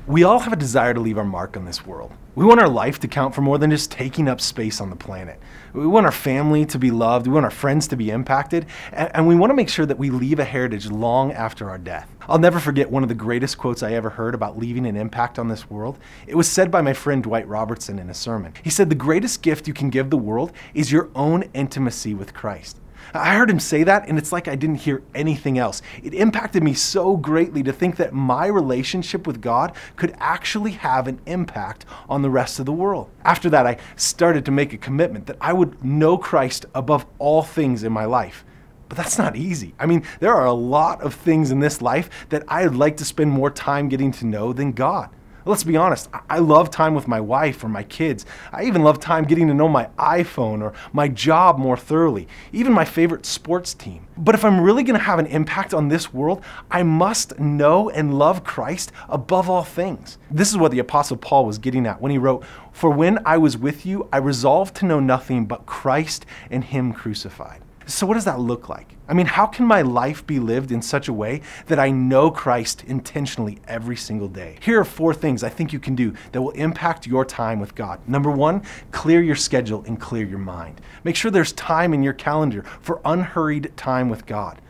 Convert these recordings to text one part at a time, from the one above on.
We all have a desire to leave our mark on this world. We want our life to count for more than just taking up space on the planet. We want our family to be loved, we want our friends to be impacted, and we want to make sure that we leave a heritage long after our death. I'll never forget one of the greatest quotes I ever heard about leaving an impact on this world. It was said by my friend Dwight Robertson in a sermon. He said, "The greatest gift you can give the world is your own intimacy with Christ." I heard him say that, and it's like I didn't hear anything else. It impacted me so greatly to think that my relationship with God could actually have an impact on the rest of the world. After that, I started to make a commitment that I would know Christ above all things in my life. But that's not easy. I mean, there are a lot of things in this life that I'd like to spend more time getting to know than God. Let's be honest, I love time with my wife or my kids. I even love time getting to know my iPhone or my job more thoroughly, even my favorite sports team. But if I'm really going to have an impact on this world, I must know and love Christ above all things. This is what the Apostle Paul was getting at when he wrote, "For when I was with you, I resolved to know nothing but Christ and Him crucified." So what does that look like? I mean, how can my life be lived in such a way that I know Christ intentionally every single day? Here are 4 things I think you can do that will impact your time with God. Number 1, clear your schedule and clear your mind. Make sure there's time in your calendar for unhurried time with God.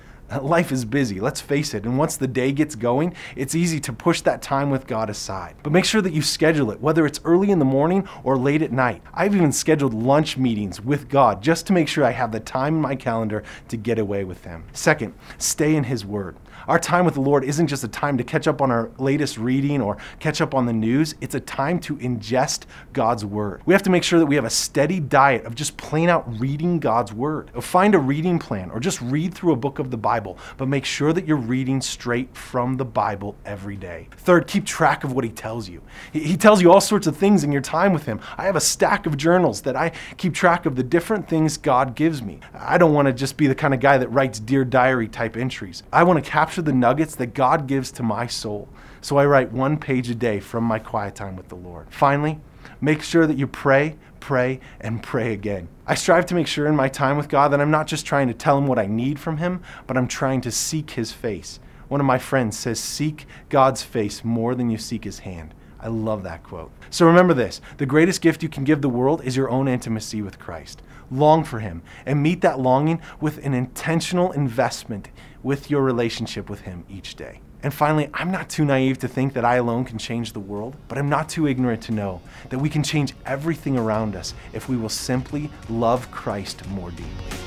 Life is busy, let's face it, and once the day gets going, it's easy to push that time with God aside. But make sure that you schedule it, whether it's early in the morning or late at night. I've even scheduled lunch meetings with God just to make sure I have the time in my calendar to get away with Him. Second, stay in His Word. Our time with the Lord isn't just a time to catch up on our latest reading or catch up on the news. It's a time to ingest God's Word. We have to make sure that we have a steady diet of just plain out reading God's Word. Find a reading plan or just read through a book of the Bible, but make sure that you're reading straight from the Bible every day. Third, keep track of what He tells you. He tells you all sorts of things in your time with Him. I have a stack of journals that I keep track of the different things God gives me. I don't want to just be the kind of guy that writes Dear Diary type entries. I want to capture the nuggets that God gives to my soul. So I write 1 page a day from my quiet time with the Lord. Finally, make sure that you pray, and pray again. I strive to make sure in my time with God that I'm not just trying to tell Him what I need from Him, but I'm trying to seek His face. One of my friends says, "Seek God's face more than you seek His hand." I love that quote. So remember this, the greatest gift you can give the world is your own intimacy with Christ. Long for Him and meet that longing with an intentional investment with your relationship with Him each day. And finally, I'm not too naive to think that I alone can change the world, but I'm not too ignorant to know that we can change everything around us if we will simply love Christ more deeply.